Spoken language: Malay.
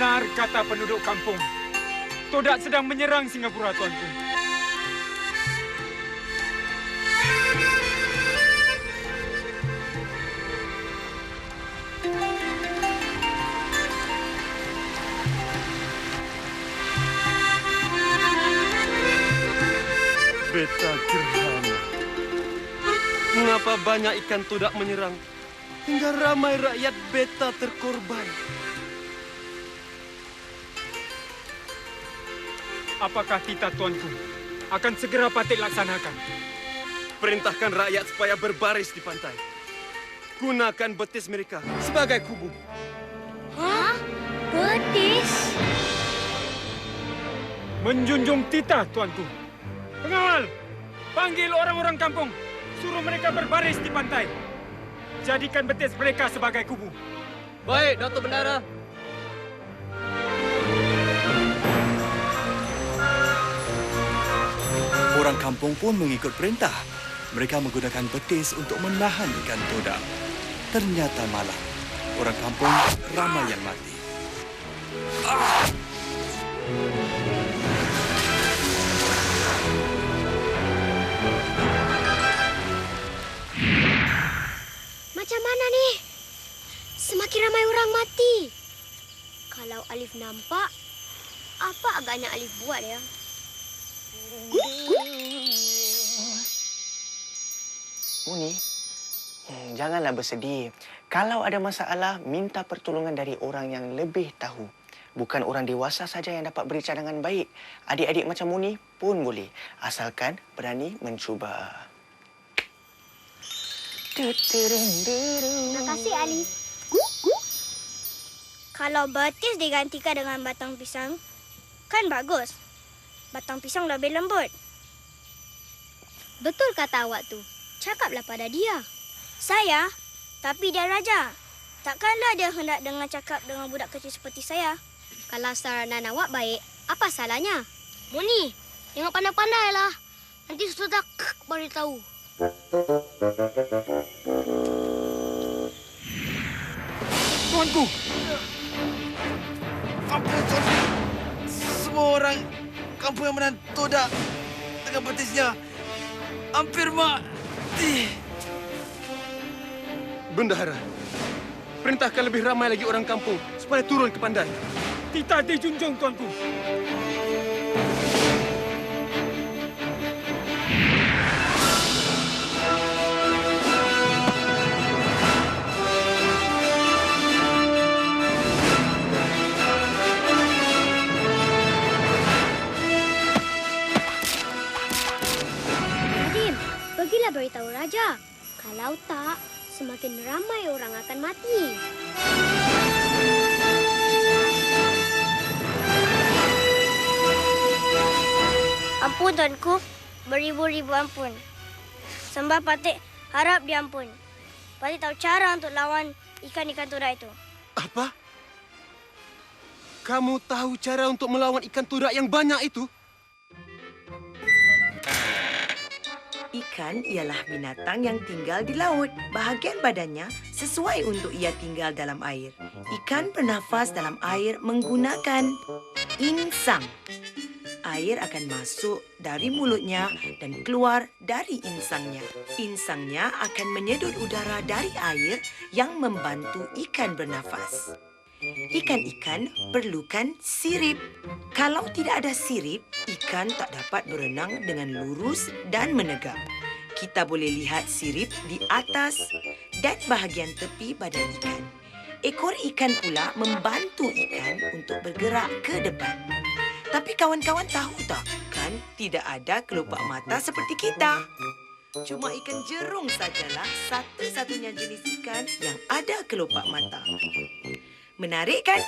Benar kata penduduk kampung. Todak sedang menyerang Singapura, tuanku. Beta gerhana. Mengapa banyak ikan todak menyerang? Hingga ramai rakyat beta terkorban. Apakah titah tuanku akan segera Patik laksanakan? Perintahkan rakyat supaya berbaris di pantai. Gunakan betis mereka sebagai kubu. Hah? Betis? Menjunjung titah, tuanku. Pengawal, panggil orang-orang kampung. Suruh mereka berbaris di pantai. Jadikan betis mereka sebagai kubu. Baik, Datuk Bendara. Orang kampung pun mengikut perintah. Mereka menggunakan betis untuk menahan ikan todak. Ternyata malah, orang kampung ramai yang mati. Macam mana ni? Semakin ramai orang mati. Kalau Alif nampak, apa agaknya Alif buat ya? Muni, janganlah bersedih. Kalau ada masalah, minta pertolongan dari orang yang lebih tahu. Bukan orang dewasa saja yang dapat beri cadangan baik. Adik-adik macam Muni pun boleh. Asalkan berani mencuba. Terima kasih, Alif. Kalau betis digantikan dengan batang pisang, kan bagus. Batang pisang lebih lembut. Betul kata awak tu. Cakaplah pada dia. Saya? Tapi dia raja. Takkanlah dia hendak dengar cakap dengan budak kecil seperti saya. Kalau saranan awak baik, apa salahnya? Muni, tengok pandai-pandailah. Nanti sudah baru tahu. Tuanku! Ampun, tuanku. Semua orang kampung yang menang todak dengan betisnya hampir mati. Bendahara, perintahkan lebih ramai lagi orang kampung supaya turun ke pantai. Titah dijunjung, tuanku. Pergilah beritahu Raja. Kalau tak, semakin ramai orang akan mati. Ampun, tuanku. Beribu-ribu ampun. Sembah Patik harap diampun. Patik tahu cara untuk lawan ikan-ikan todak itu. Apa? Kamu tahu cara untuk melawan ikan todak yang banyak itu? Ikan ialah binatang yang tinggal di laut. Bahagian badannya sesuai untuk ia tinggal dalam air. Ikan bernafas dalam air menggunakan insang. Air akan masuk dari mulutnya dan keluar dari insangnya. Insangnya akan menyedut udara dari air yang membantu ikan bernafas. Ikan-ikan perlukan sirip. Kalau tidak ada sirip, ikan tak dapat berenang dengan lurus dan menegak. Kita boleh lihat sirip di atas dan bahagian tepi badan ikan. Ekor ikan pula membantu ikan untuk bergerak ke depan. Tapi kawan-kawan tahu tak, kan tidak ada kelopak mata seperti kita. Cuma ikan jerung sajalah satu-satunya jenis ikan yang ada kelopak mata. Menarik kan?